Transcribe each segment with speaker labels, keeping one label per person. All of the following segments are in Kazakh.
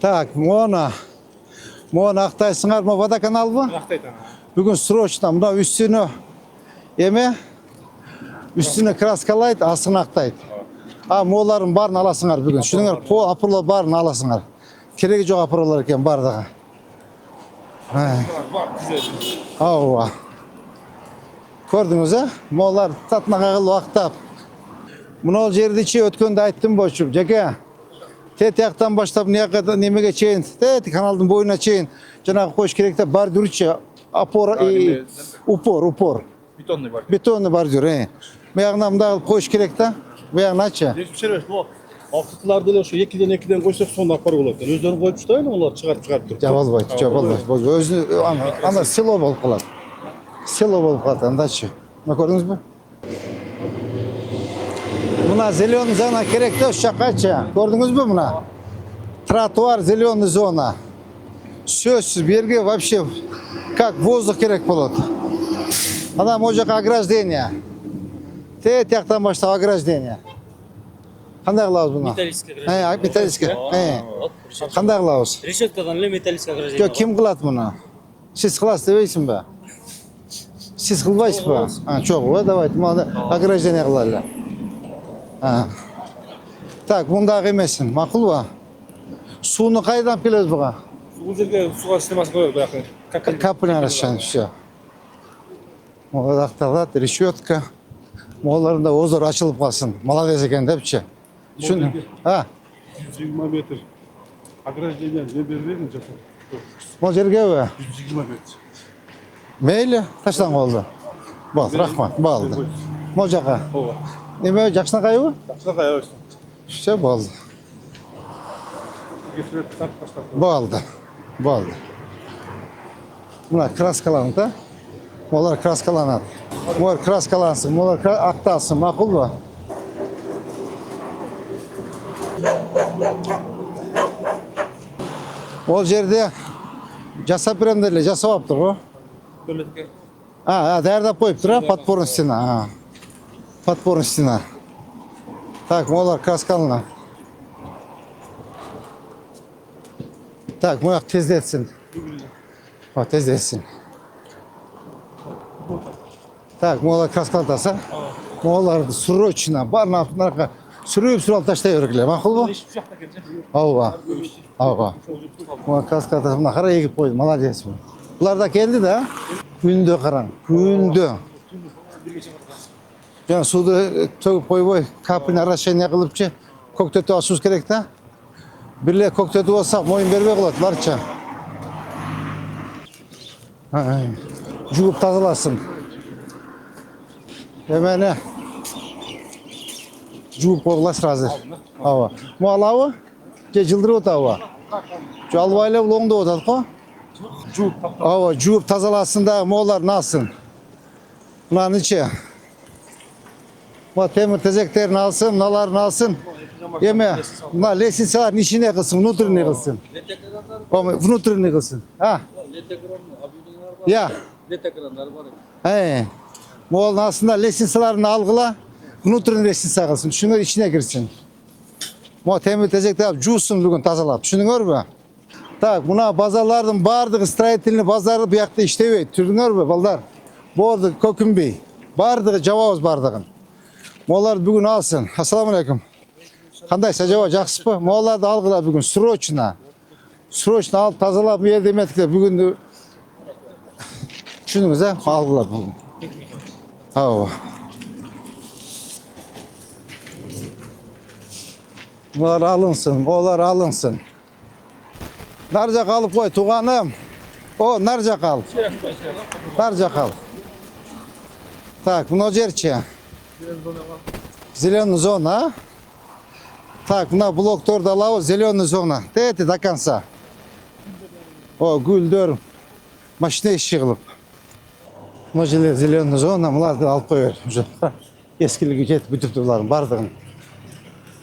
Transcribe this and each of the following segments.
Speaker 1: Так, Мона ақтайсыңар ма водоканал мı?
Speaker 2: Ақтайдан.
Speaker 1: Бүгін срочно мына үстіне краскалайды, астын ақтайды. Моларын барын аласыңар бүгін. Шүніңер апырлы барын аласыңар. Керегі жоқ апырлар екен бардығы. Ауа. Көрдіңіз, молар татына қағыл уақтап. Мұнал жерді өткенде айттым бойшып. Жеке, тияқтан баштап немеге чейін, каналдың бойына чейін. Жаңағы қойш керекті бар дүрітші. Упор.
Speaker 2: Бетонный бар.
Speaker 1: Бетонный бар жүр. Маяғына мұндағы қойш керекті. Маяғына чы.
Speaker 2: Ақтықларды ошо екіден қойсақ сонда апар болады. Өздерін қойып ұстайын, олар шығарып тұр.
Speaker 1: Жабалбайды. Өзі ана село болып қалады. Село болып қалады, андачы. Көрдіңіз бі? Мына зеленый зона керекті өз шақачы. Көрдіңіз бі мұна? Тротуар, зеленый зона. Сөзсіз берге вообще как воздух керек болады. Адам о жаққа ограждение. Тияқтан баштап ограждение. Қандай қылауыз бұна? Металлический. Қандай қылауыз?
Speaker 3: Решеткадан ле металлический ограждение.
Speaker 1: Кім қылады мұны? Сіз қыласыз демейсің бе? Сіз қылбайсыз ба? Жоқ, давайте, ограждение қылады. Так, мұндағы емесін, мақұл ба? Суыны қайдан келеді бұға?
Speaker 2: Бұл жерге суға істемасы қойып,
Speaker 1: Капельный расчан, все. Ақталады, решетка. Моларында озор ашылып қалсын. Молодец екен депші.
Speaker 2: 120 метр. Ограждение не бербеймін жақын.
Speaker 1: Мол жерге бе?
Speaker 2: 120 метр.
Speaker 1: Мейлі, қаштан қолды? Болды, рахмат, болды. Мол жаққа. Неме, жақшына қайы?
Speaker 2: Жақсына қайы.
Speaker 1: Все, болды. Болды. Мына краскаланды, да? Олар краскаланады. Олар краскалансын, олар ақталсын, мақұл ба? Ол жерде жасап беремдерле, жасап апты ғой? Дәрдап қойып тұр, подпорный стена. Подпорный стена. Так, олар краскаланады. Так, мұяқ тездетсін. Тездетсін. Так, олар краскалатаса. Оларды срочно, барына апынарға сүріп таштай өргіле. Мақұл ба? Ауға. Олар краскалатаса, мұна қара егіп қойды, молодец. Бұлар да келді да? Күнді қараң, күнді. Жаңа суды төгіп қойбой, капыны арашайын қылыпчы, көктеті асуыз керек та? Бірле көктеті болсақ, мойын бербей қылады, барча. Жуып тазаласын. Емені жуып қойғыла сразу. Мұғал ауы? Жылдыры өт ауы? Жалбайлы лоңды өтады қо? Жуып тазаласын да мұғалар насын. Мұнаны че? Темір тезектерін алсын, мыналарын алсын. Еме, мына лестницалар нишіне қылсын, внутренне қылсын. Внутренне қылсын. Мұғалын астында лестницаларын алғыла, внутренне лестница қылсын. Шүнер ішіне кірсін. Темір тезектер жусын бүгін тазалап. Шүніңер бі? Так, мұна базарлардың бардығы строительный базары бұяқты іштебей. Түріңер бі, балдар? Борды көкінбей. Бардығы жауауыз бардығын. Молар бүгін алсын. Ассаламу алейкум. Қандай сәжава жақсы па? Моларды алғыла бүгін срочно. Срочно алып тазалап ердеметікте бүгін шүніңіз, алғыла бүгін. Олар алынсын. Нар жақ алып қой, туғаным. Нар жақ ал. Так, мұна жерче. Зеленый зона. Так, мына блокторды алауы, зеленый зона. Тәті до конца. Гүлдер. Машина еші қылып. Мұна желер зеленый зона, мұларды алып қойыр. Ескілігі кетіп бүтіпті бұларын, бардығын.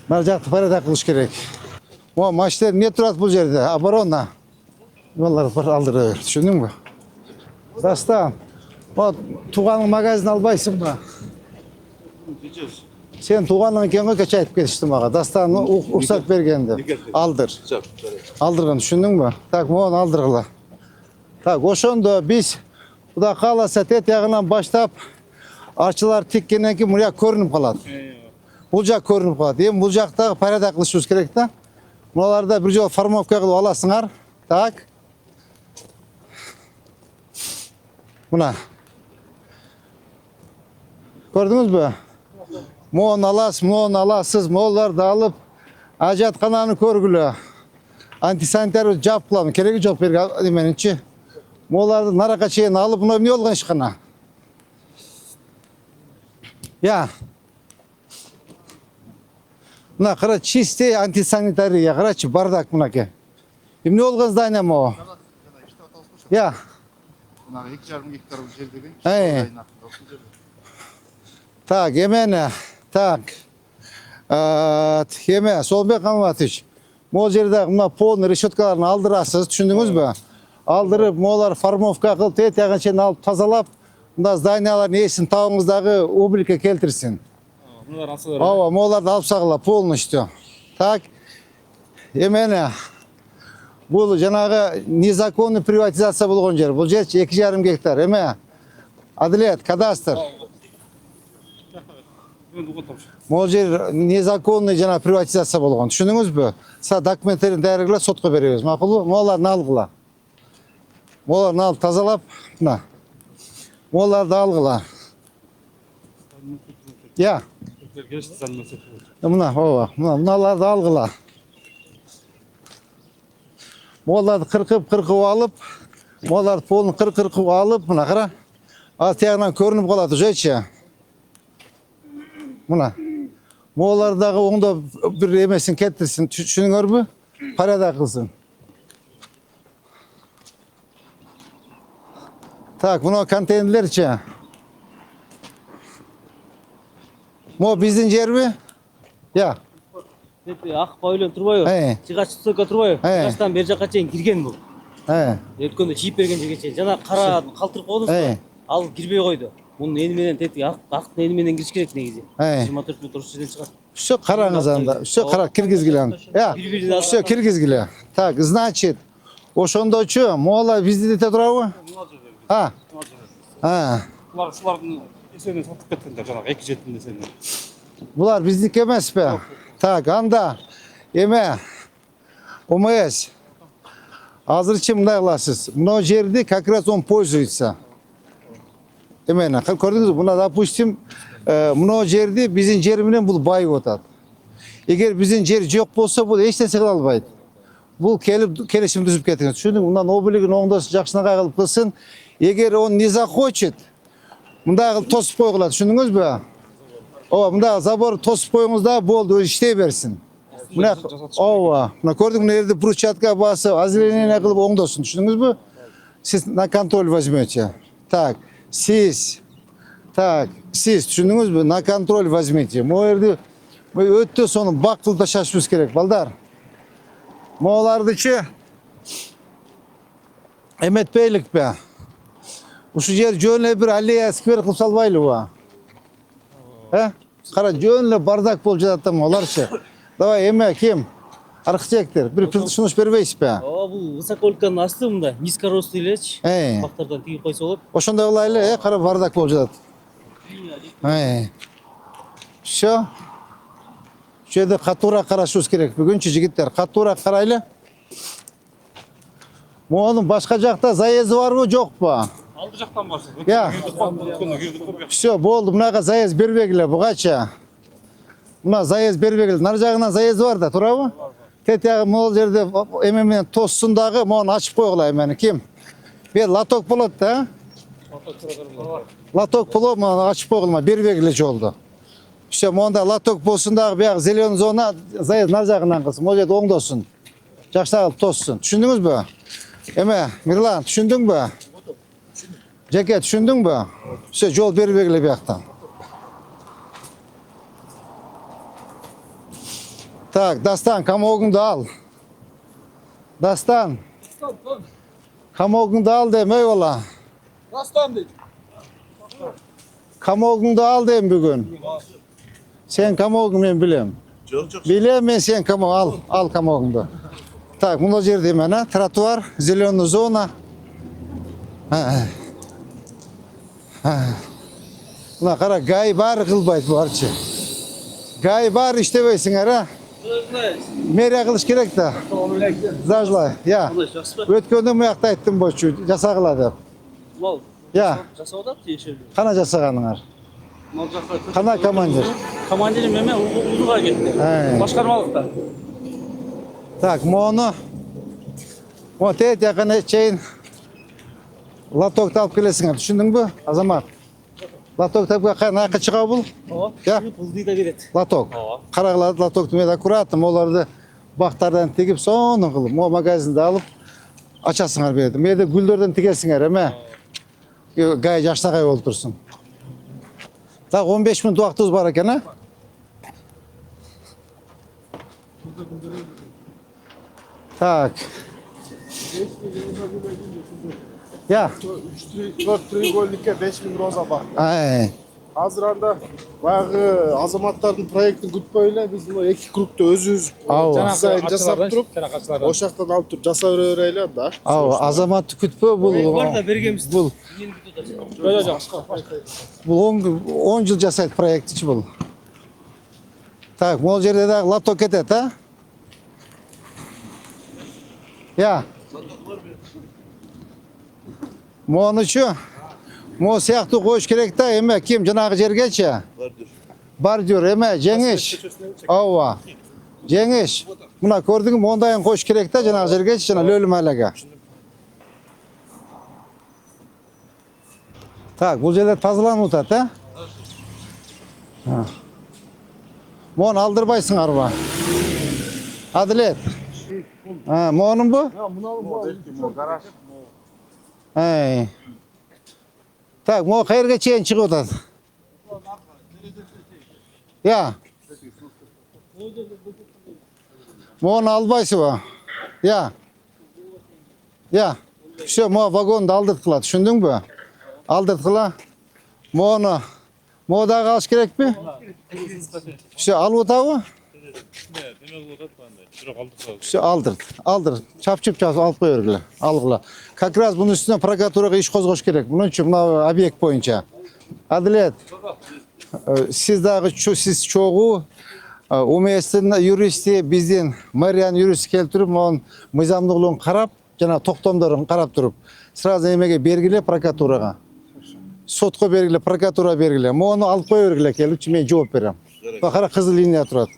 Speaker 1: Нар жақты парада қылыш керек. Машинер не тұрады бұл жерде? Оборона. Олар алдыры өрді. Шүндің бі? Дастан. Туғаның магазин албайсың ба? Sen tuğanın kendi kaç ayıp geçtin bana. Dastanı ruhsat bergendi. Aldır. Aldırgın düşündün mü? Tak onu aldırgıla. Tak oşonda biz bu da kalasa tet yağından başlap arçılar tikkenen ki buraya görünüp kalat. Bulacak görünüp kalat. Hem bulacakta para da kılışıyoruz gerek de. Buralarda bir jol farmovka kılıp alasınlar. Tak. Buna. Gördünüz mü? Moğon alasız, moğollar da alıp acat kanağını körgülü. Antisaniter cevap kullanın. Kereki cevap verir demeninci. Moğollar da naraka çeyini alıp buna ne olgan işkana? Ya. Buna kıra çiste antisanitari ya kıra çi bardak buna ke. Ne olgan zdaynem o? Ya.
Speaker 4: Bunlar 2,5 hektar bir yerdeki.
Speaker 1: Hey. Tak yemene. Tak. Yeme. Sol bek kalmatış. Moğol yerde buna polun reşotkalarını aldırasız. Düşündünüz mü? Aldırıp moğollar farmovka kıl tet yağın şeyini alıp tazalap. Bunda zdaynalar neysin tağımızdaki oblike keltirsin.
Speaker 2: Bunlar asılır.
Speaker 1: Ava moğollar da alıp sağla polun işte. Tak. Yemene. Bu janağı nizakonni privatizatsiya bo'lgan yer. Bu yer 2,5 gektar, eme. Adalet, kadastr. Bu yer nizakonni jana privatizatsiya bo'lgan. Tushundingizmi? Sa dokumentlarini tayyorlab sotga beramiz. Ma'qulmi? Mo'larni alg'ila. Mo'larni al tozalab, mana. Mo'larni alg'ila. Ya. Mana, ova. Bunalarni alg'ila. Moğollardı kırkıp alıp, moğollardı polunu kırkıp alıp, buna kıra. Alt yağından görünüp kaladı, şeyçe. Buna. Moğollardağı onda bir yemesin, kettirsin, şunu gör mü? Para da kılsın. Tak, bunu konteynerler içe. Mo bizden yer mi? Ya.
Speaker 3: Ақ павильон тұрбайы.
Speaker 1: Hey.
Speaker 3: Жиғаш стойка тұрбайы.
Speaker 1: Hey.
Speaker 3: Жиғаштан бер жаққа чейін кірген бұл.
Speaker 1: He.
Speaker 3: Өткенде жиып берген жерге чейін. Жана қара қалтырып қойдыңыз
Speaker 1: Hey.
Speaker 3: ба? Ал кірбей қойды. Мұның енименен тетік ақтың енименен кіріш керек негізі.
Speaker 1: Hey.
Speaker 3: 24 метр осы жерден шығады.
Speaker 1: Все караңыз анда, все кара киргизгилен. Я, все киргизгиле. Так, значит, ошондо чу, мола визит ете турабы? Ha. Ha.
Speaker 2: Şulardan esenden satıp ketkenler janağı 2 jetinde senden.
Speaker 1: Bular bizlik emas be. Tak, anda eme. Умес. Азырчы мындай кыласыз. Мына жерди как раз он пользуется. Эмene, көрдүңүзбү? Мына допустим, мына жерди биздин жер менен бул байып атат. Эгер биздин жер жок болсо бул эч нерсе кыла албайт. Бул келип келишим түзүп кетиңиз. Түшүндүңүзбү? Мындан обилигин оңдоосун жакшына кылып кылсын. Эгер он не захочет, мындай кылып тосуп койгула. Түшүндүңүзбү? Ооба, мындай забор тосуп коюңуз да болду, иштей берсин. Мына ооба, мына көрдүң мына жерде брусчатка басып, озеленение кылып оңдосун. Түшүндүңүзбү? Сиз на контроль возьмете. Так, сиз түшүндүңүзбү? На контроль возьмете. Могу жерде өтө сону бактылып ташашыбыз керек, балдар. Моолардычы эметпейлик бе. Ушу жер жөн эле бир аллея сквер кылып салбайлыбы? Кара жөн эле бардак болуп жатат да моларчы. Давай эме ким? Архитектор, бир сунуш бербейсиз бе?
Speaker 3: Бұл высокольканын асты мында. Низкорослый элечи. Бактардан тигип койсо болот.
Speaker 1: Ошондой кылайлы, кара бардак болуп жатат. Всё. Şu жерде катуура карашыбыз керек. Бүгүнчү жигиттер, катуура карайлы. Монун башка жакта заезди барбы, жокпу?
Speaker 2: Aldı jaqtan barsın.
Speaker 1: Ya. Всё, болду. Мынага заезд бербегиле, бугача. Мына заезд бербегиле. Нар жагынан заезд бар да, турабы? Тет ягы могул жерде эме менен тоссун дагы, мону ачып койгула эмени. Ким? Бер лоток болот да? Лоток болот, мону ачып койгула, бербегиле жолду. Всё, монда лоток болсун дагы, бияк зеленый зона, заезд нар жагынан кылсын, могул жерде оңдосун. Жакшыраак тоссун. Түшүндүңүзбү? Эме, Мирлан, түшүндүңбү? Жеке, түшүндүңбү? Всё, жол бербегиле бияктан. Так, Дастан, камогуңду ал. Дастан. Камогуңду ал дейм, eyvallah.
Speaker 4: Dastan deydi.
Speaker 1: Камогуңду ал дейм бүгүн. Sen kamoğunu men bilem.
Speaker 2: Çok.
Speaker 1: Bilem men sen kamoğu al kamoğunu. Так, мына жерде мына тротуар, зеленая зона. Мына қара, гай бар қылбайды барчы. Гай бар иштебейсиңер, а? Мэрия кылыш керек да. Зажлай, я. Өткөндө муякта айттым болчу, жасагыла деп.
Speaker 3: Мал.
Speaker 1: Я.
Speaker 3: Жасап атат тиешелүү.
Speaker 1: Кана жасаганыңар?
Speaker 3: Мал жакка.
Speaker 1: Кана командир?
Speaker 3: Командирим эме Улууга кетти. Башкармалыкта.
Speaker 1: Так, мону. Вот эти якын чейин лотокты алып келесиңер, түшүндүңбү, Азамат? Лотокты акы чыга бул?
Speaker 3: Ооба.
Speaker 1: Я.
Speaker 3: Пулды да берет.
Speaker 1: Лоток.
Speaker 3: Ооба.
Speaker 1: Карагылады лотокту мен аккуратно, оларды бактардан тигип, сонун кылып, mo магазинде алып ачасыңар берди. Мээде гүлдөрдөн тигесиңер, эме. Гай жаштагай болуп турсун. Так 15 мүнөт убактыбыз бар экен, а? Так. Ya.
Speaker 5: 4 треугольникке 5000 роза бар.
Speaker 1: Ay.
Speaker 5: Азыр анда баягы азаматтардын проектин күтпөй эле биз мына 2 кругту өзүбүз дизайн жасап туруп, ошол жактан алып туруп жасап берели да.
Speaker 1: Ау, азаматты күтпө бул.
Speaker 3: Бар да бергенбиз.
Speaker 1: Бул. Бул 10 жыл жасайт проектчи бул. Так, могул жерде дагы лоток кетет, а? Ya. Монучу. Мо сыяктуу коюш керек да, эме ким жанагы жергечи? Бордюр, эме жеңиш. Ооба. Жеңиш. Мына көрдүңбү, мондайын коюш керек да жанагы жергечи, жана лөлүм айлага. Так, бул жерде тазаланып атат, а? Мону алдырбайсыңарбы? Адилет. Монунбу?
Speaker 5: Гараж.
Speaker 1: Ey. Так, mo qayerga чейин чыгып атат? Ya. Мону албайсызбы? Ya. Ya. Всё, mo вагонду алдырткыла, түшүндүңбү? Алдырткыла. Мону дагы алыш керекпи? Всё, алып атабы? Всё, алдыр. Чапчып алып кой бергиле. Алгыла. Как раз bunun üstüne прокуратурага иш козгош керек. Bunun үчүн мына объект боюнча. Адилет. Сиз дагы сиз чогуу УМСтин юристи, биздин мэриянын юристи келтирип, монун мыйзамдуулугун карап, жана токтомдорун карап туруп, сразу эмеге бергиле прокуратурага. Сотко бергиле, прокуратурага бергиле. Мону алып кой бергиле келипчи, мен жооп берем. Кара кызыл линия турат.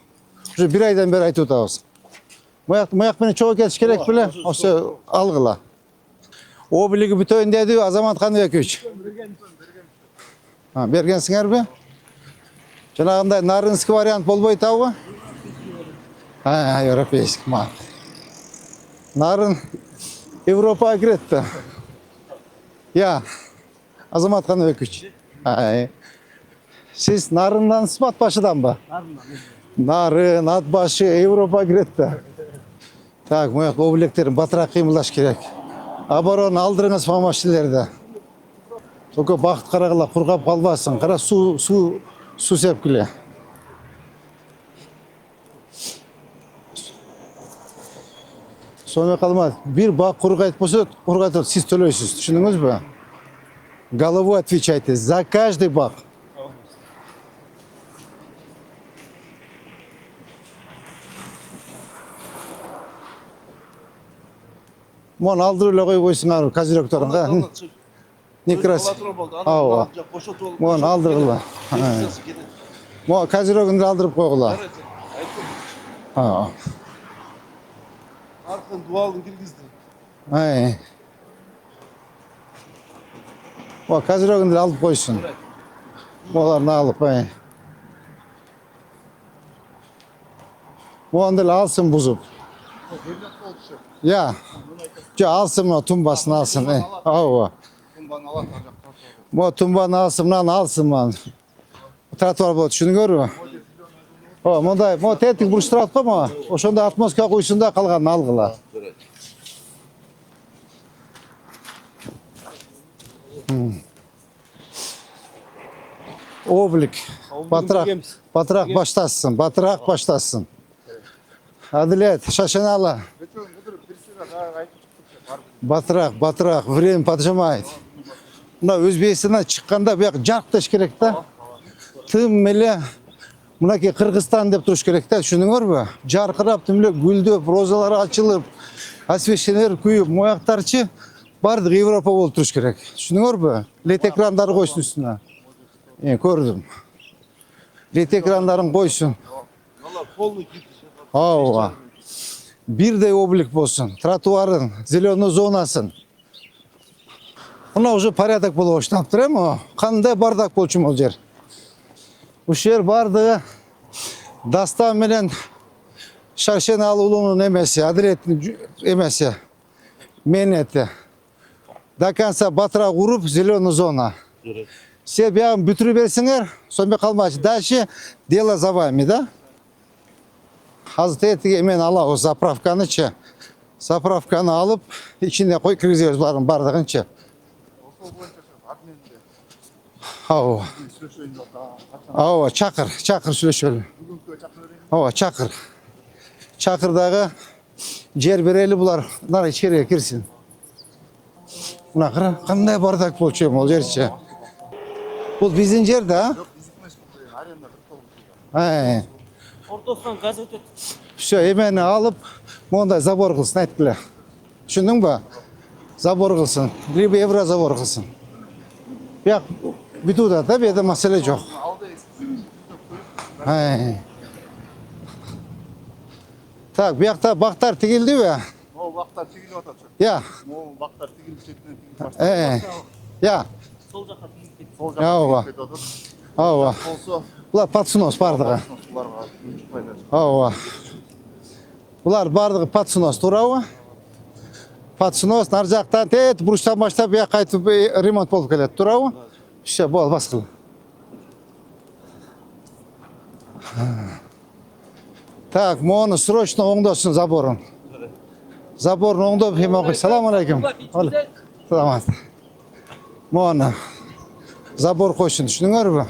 Speaker 1: Уже 1 айдан бери айтып атабыз. Маяк менен чогуу кетиш керек беле? Ошо алгыла. Облиги бүтөйүн деди Азамат Каныбекович. Бергенсиңерби? Жанагындай нарынский вариант болбойт абы? Европейский мак. Нарын Европага кирет да. Я. Азамат Каныбекович. Сиз нарындан ат башыданбы? Нарын, ат башы Европа кирет да. Так, мояк облектерин батыраак кыймылдаш керек. Оборона алдырыңыз помощнилерди. Только бакыт карагыла, кургап калбасын. Кара суу сепкиле. Соны калмат. Бир бак кургайт болсо, кургайтып сиз төлөйсүз. Түшүндүңүзбү? Головой отвечайте за каждый бак. Мону алдырып эле коюп койсуңар козиректорун. Некрасив. Ооба. Мону алдыргыла. Мо козирегинди алдырып койгула.
Speaker 5: Аркын дуалын киргизди.
Speaker 1: Мо козирегинди алып койсун. Моларны алып, Мону деле алсын бузуп. Ya. Alsın mı tumbasını alsın. Ооба. Мо тумбаны алсын, мынаны алсын ман. Тротуар болот, түшүнүңөрбү? Мондай, мо тетик буруштурат го мо. Ошондо атмосфера куйсун да калганын алгыла. Облик. Batırak başlasın. Batırak başlasın. Adilet, şaşanalı. Batırak, время поджимает. Muna Özbekistan'dan çıkkanda bir jarqtaş kerek da. Tım mele Mınaki Kırgızstan dep turuş kerek da, düşündüңөрбү? Жарқырап, тümle гүлдөп, розалар açılıp, освещенер күйүп, мояктарчы бардык Европа болуп туруш керек. Düşündüңөрбү? Лет экрандары койсун үстүнө. Көрдүм. Лет экрандарын койсун. Ооба. Бирдей облик болсун. Тротуарын, зеленый зонасын. Мына уже порядок болуп баштаптыр эми. Кандай бардак болчу бул жер. Ушул жер бардыгы дастан менен Шаршеналы уулунун эмеси, Адилеттин эмеси. Менети. До конца батыраак уруп, зеленый зона. Сен биягын бүтүрүп берсиңер, сонбой калмачы. Дальше дело за вами, да? Азыр тетиги мен алабыз заправканычы. Заправканы алып, ичине кой киргизебиз булардын бардыгынчы. Ооба, чакыр сүйлөшөлү. Ооба, чакыр. Чакырдагы жер берели булар, мына ичкерге кирсин. Мына кара, кандай бардак болчу бул жерчи. Бул биздин жер да?
Speaker 3: Ортосунан газ өтөт.
Speaker 1: Все, эмени алып, мондай забор кылсын, айткыла. Түшүндүңбү? Забор кылсын, либо еврозабор кылсын. Бияк бүтүүдө да, бияда маселе жок. Так, биякта бактар тигилдиби?
Speaker 4: Могу бактар тигилип атат.
Speaker 1: Я.
Speaker 4: Могу бактар тигилип кеткен.
Speaker 1: Я.
Speaker 3: Сол жака тигип кетти.
Speaker 4: Сол
Speaker 1: Ооба.
Speaker 4: кетип атат.
Speaker 1: Ооба.
Speaker 4: Болсо,
Speaker 1: Булар подсунос бардыгы.
Speaker 4: буларга чыкпайт.
Speaker 1: Ооба. Булар бардыгы подсунос, туурабы? Подсунос нар жактан тет буруштан баштап бияка кайтып ремонт болуп келет, туурабы? Все, бол, баскыл. Так, мону срочно оңдосун заборун. Заборун оңдоп, эме салам алейкум. Саламат. Мону забор койсун, түшүнүңөрбү?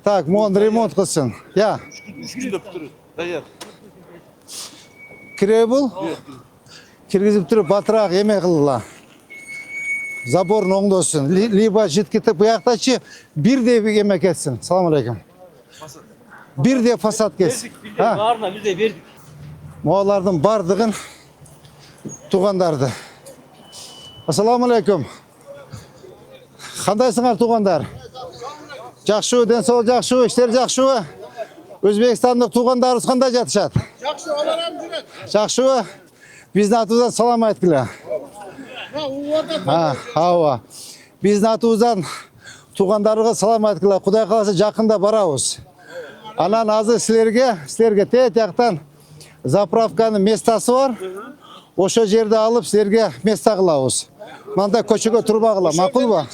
Speaker 1: Так, мону ремонт кылсын. Я.
Speaker 4: 3 күндө бүтүрөт. Даяр.
Speaker 1: Киребул? Киргизип туруп батыраак эме кылгыла. Заборун оңдосун. Либо житкитип буяктачы бирдей эме кетсин. Салам алейкум. Бирдей фасад кетсин.
Speaker 3: Баарына бирдей бердик.
Speaker 1: Моалардын бардыгын туугандарды. Ассаламу алейкум. Кандайсыңар туугандар? Жакшыбы, ден соолук жакшыбы, иштер жакшыбы? Өзбекстандык туугандарыбыз кандай жатышат?
Speaker 5: Жакшы, алар ham жүрөт.
Speaker 1: Жакшыбы? Биздин атыбыздан салам айткыла. Ооба. Биздин атыбыздан туугандарыбызга салам айткыла. Кудай кааласа жакында барабыз. Анан азыр силерге тет жактан заправканын местасы бар. Ошо жерде алып силерге места кылабыз. Мындай көчөгө турбагыла, макулбу?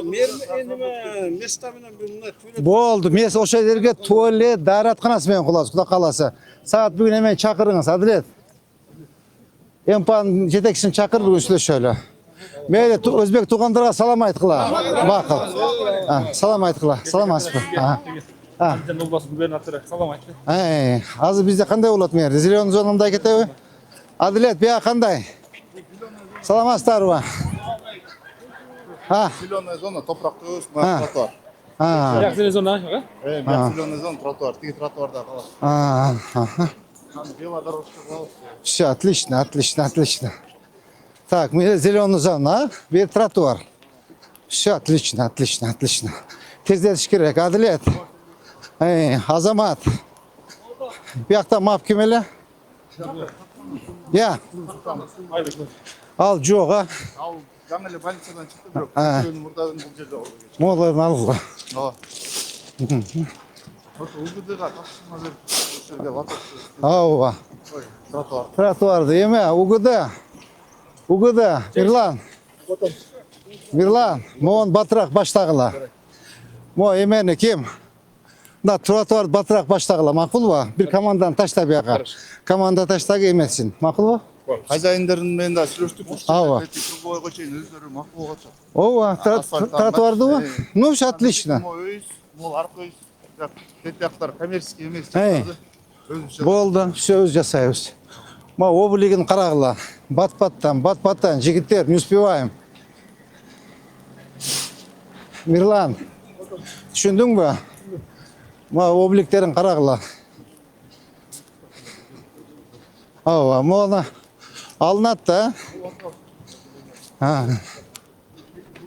Speaker 5: Места менен мына төлөп.
Speaker 1: Болду, ошо жерге туалет, дааратканасы менен кылабыз, Кудай кааласа. Саат бүгүн эмен чакырыңыз, Адилет. Эмпан жетекчисин чакыр, бүгүн сүйлөшөлү. Мейли өзбек туугандарга салам айткыла. Макул. Салам айткыла. Саламатсызбы?
Speaker 2: Антен областын губернатору салам айтты.
Speaker 1: Азыр бизде кандай болот мээри? Зеленый зонамда кетеби? Адилет, бия кандай? Саламатсыздарбы?
Speaker 4: Зеленая зона топуракты өз, тротуар.
Speaker 2: Бияк зеленый зона,
Speaker 4: Бияк зеленая зона тротуар, тиги тротуарда калат. Велодорожка калат.
Speaker 1: Все, отлично. Так, мы зеленый зона, бир тротуар. Все, отлично. Тездетиш керек, Адилет. Азамат. Биякта мап ким эле? Я. Ал жок,
Speaker 4: Ал жаңы эле больницадан чыкты, бирок күнүн мурдагын бул жерде болду.
Speaker 1: Молорун алгыла.
Speaker 4: Ооба. УГДга тапшырма берип, ошол жерге ватат.
Speaker 1: Ооба.
Speaker 4: Тротуар.
Speaker 1: Тротуарды эме, УГД, Мирлан, моон батыраак баштагыла. Мо эмени ким? Мына тротуарды батыраак баштагыла, макулбу? Бир команданы ташта бияка. Команда таштагы эмесин, макулбу?
Speaker 4: Хозяиндерин менен да сүйлөштүк.
Speaker 1: Ооба.
Speaker 4: Круговойго чейин өздөрү макул болчу.
Speaker 1: Ооба, тротуардыбы? Ну, все отлично.
Speaker 4: Мол аркой тетяктар коммерческий эмес
Speaker 1: Эй.
Speaker 4: жасады. Өзүнчө.
Speaker 1: Болды, сөз жасайбыз. Ма облигин карагыла. Бат-баттан жигиттер, не успеваем. Мирлан, түшүндүң бө? Ма обликтерин карагыла. Ооба, мону алынат да.
Speaker 4: Бул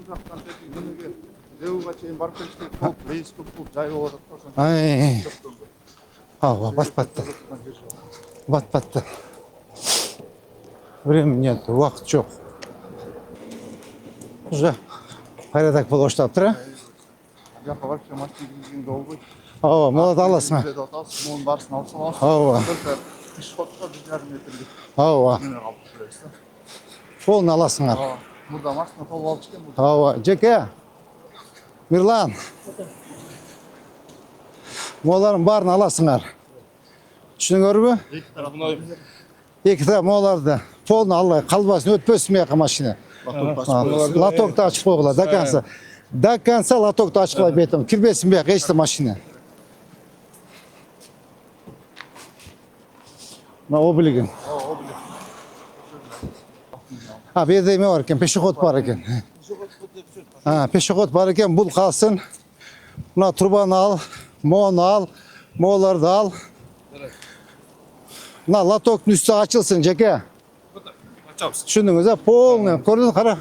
Speaker 4: жактан тетиги Деуга чейин барып келиштик. Рейс көп болуп жай болуп атат.
Speaker 1: Ай. Ооба, бат-баттан. Времени нет, уақыт жоқ. Уже порядок болуп баштаптыр, а?
Speaker 4: Жакка вообще машина киргизгенге болбойт.
Speaker 1: Ооба, молот аласың.
Speaker 4: Монун барысын алып салабыз.
Speaker 1: Ооба.
Speaker 4: Пешеходко 1,5 метрлик.
Speaker 1: Ооба,
Speaker 4: Неме калып жүрөбүз да.
Speaker 1: полный аласыңар.
Speaker 4: Мурда машина толуп алып ишкен бул.
Speaker 1: Ооба, жеке. Мирлан. Моларын барын аласыңар. Түшүнүңөрбү? Эки тарап моларды полный алай калбасын, өтпөсүн мыяка машина. Лотокты ачып койгула до конца. До конца лотокты ачкылай бетим. Кирбесин бияка эч машина. Мына облигин. А, бу жерде эме бар экен, пешеход бар экен. Пешеход бар экен, бул калсын. Мына трубаны ал, мону ал, моларды ал. Мына лотоктун үстү ачылсын, жеке. Түшүндүңүз, а? Полный, көрдүңүз, кара.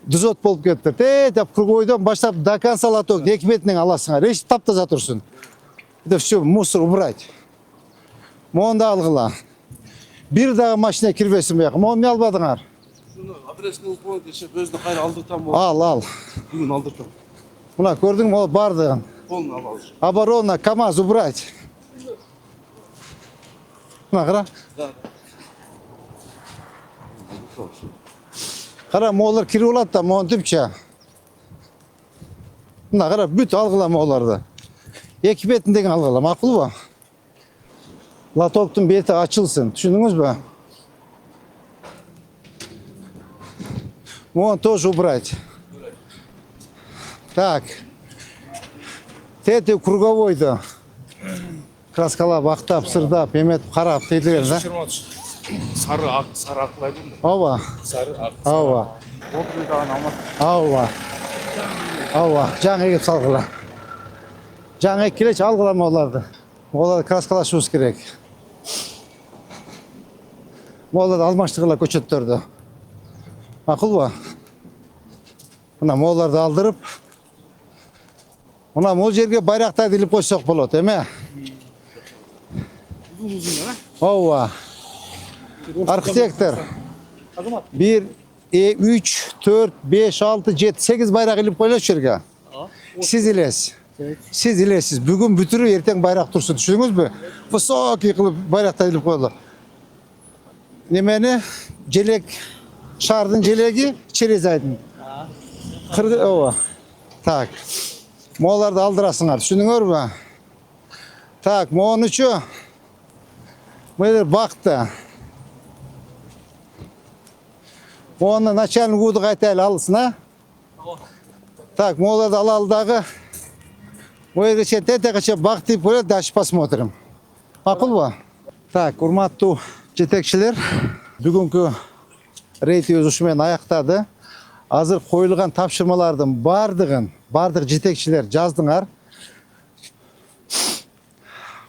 Speaker 1: Дизот болуп кетти. Деп кругойдон баштап до конца лоток эки бетинен аласыңар. Эч таптаза турсун. Это все мусор убрать. Мону да алгыла. Бир дагы машина кирбесин буяка. Мону эмне албадыңар?
Speaker 2: Адресini укмок дешеп өзүнө кайра алдыртам болуп.
Speaker 1: Ал.
Speaker 2: Бүгүн алдыртам.
Speaker 1: Мына көрдүңбү, могу бардыгын.
Speaker 2: Полный алабыз.
Speaker 1: Оборона, КамАЗ убрать. Мына кара. Кара, моолор кирип алат да, монтипче. Мына кара, бүт алгыла моолорду. Эки бетиндеги алгыла, макулбу? Лотоктун бети ачылсын, түшүндүңүзбү? Мону тоже убрать. Так. Тети круговойду. Краскалап, актап, сырдап, эметип, карап, тейтилген да?
Speaker 2: Сары акылайды.
Speaker 1: Ооба.
Speaker 2: Сары ак.
Speaker 1: Ооба.
Speaker 4: Облигаган алмат.
Speaker 1: Ооба. Жаңы эгип салгыла. Жаңы эккелечи алгыла мооларды. Мооларды краскалашыбыз керек. Мооларды алмаштыргыла көчөттөрдү. Макулбу? Мына мооларды алдырып, мына могул жерге байрактарды илип койсок болот, эме? Ооба. Архитектор. 1, 3, 4, 5, 6, 7, 8 байрак илип коелочу жерге. Сиз илесиз. Сиз илесиз. Бүгүн бүтүрүп, эртең байрак турсун. Түшүндүңүзбү? Высокий кылып байрактар илип коелу. Немени? Желек, шардын желеги через айдын. Ооба. Так. Мооларды алдырасыңар. Түшүндүңөрбү? Так, моонучу. Мына бакты. Оны начальник уду кайтайлы алсын, а? Так, мооларды алалы дагы. Ой, тетекача бак деп коет, дальше посмотрим. Макулбу? Так, урматтуу жетекчилер, бүгүнкү рейдибиз ушу менен аяктады. Азыр коюлган тапшырмалардын бардык жетекчилер жаздыңар.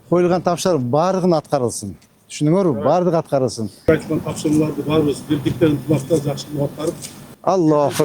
Speaker 1: Коюлган тапшырмалар бардыгын аткарылсын. Түшүнүңөрбү? Бардыгы аткарылсын.
Speaker 2: Айтылган тапшырмаларды баарыбыз бирдиктен ынтымакта жакшы аткарып
Speaker 1: Аллах